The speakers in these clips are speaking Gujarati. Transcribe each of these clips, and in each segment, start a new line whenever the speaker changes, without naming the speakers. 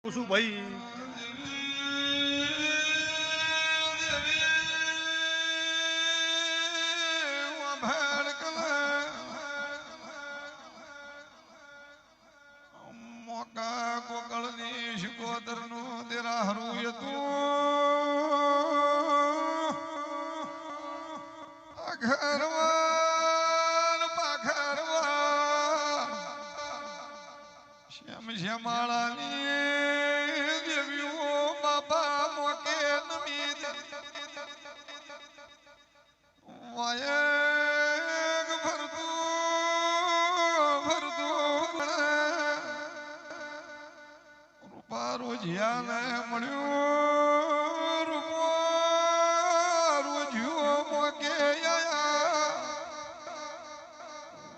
શું ભાઈ
મોકા કોકળની શિકોતર નું તેરા હરું તું અઘરવાર પાખરવાર શ્યામ શ્યામાળાની દેવીઓ બાપા મોકે નમી વાયક ભરતું રૂપા રોજિયાને મળ્યું રૂપો રોજ્યો મોકે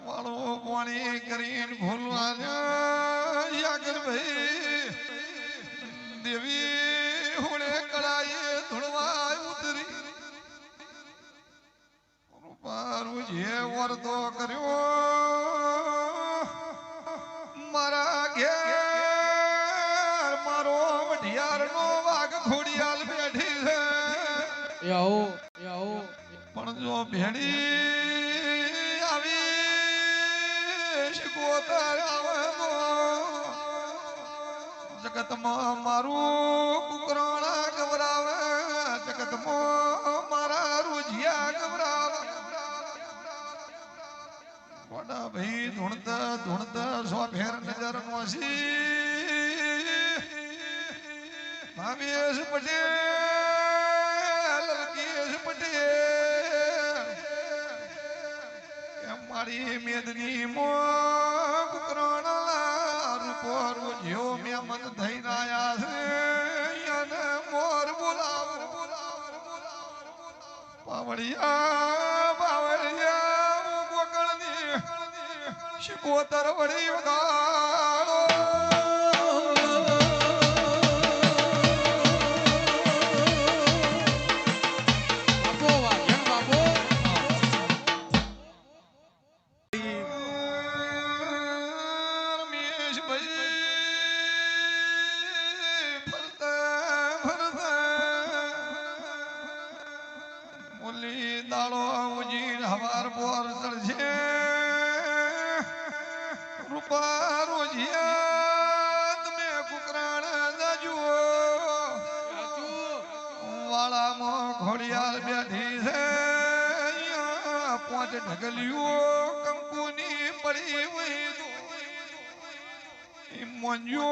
વાળો પાણી કરીને ભૂલવા યાગર ભાઈ દેવી હોળે કળાએ ધૂળવા ઉતરી રૂપારું જે વર્તો કર્યો મારા ઘેર મારો વઢિયારનો વાઘ ઘોડિયાલ બેઠી છે પણ જો ભેડી આવી શિકોતર આવે તો જગતમાં મારું કુકરાણા ગવરાવે જગતમાં મારા રોજિયા ગવરાવે વડા ભાઈ ધૂણતા સો ફેર નજર નોસી ભાવેશ પટેલ લલકેશ પટેલ એમ મારી મેદની મો કુકરાણા રૂપો રોજ્યો મેમન થઈને આયા છે અને મોર બોલાવ પાવડિયા ગોકળની શિકોતર વળી વગાડો દાડો ઉજીર હવાર બોર ચડશે રૂપા રોજિયા તમે કુકરાણ જાજુ વાળામાં ઘોડિયાલ બેઠી છે પાંચ ઢગલીઓ કંકુની પડી વહી મંજો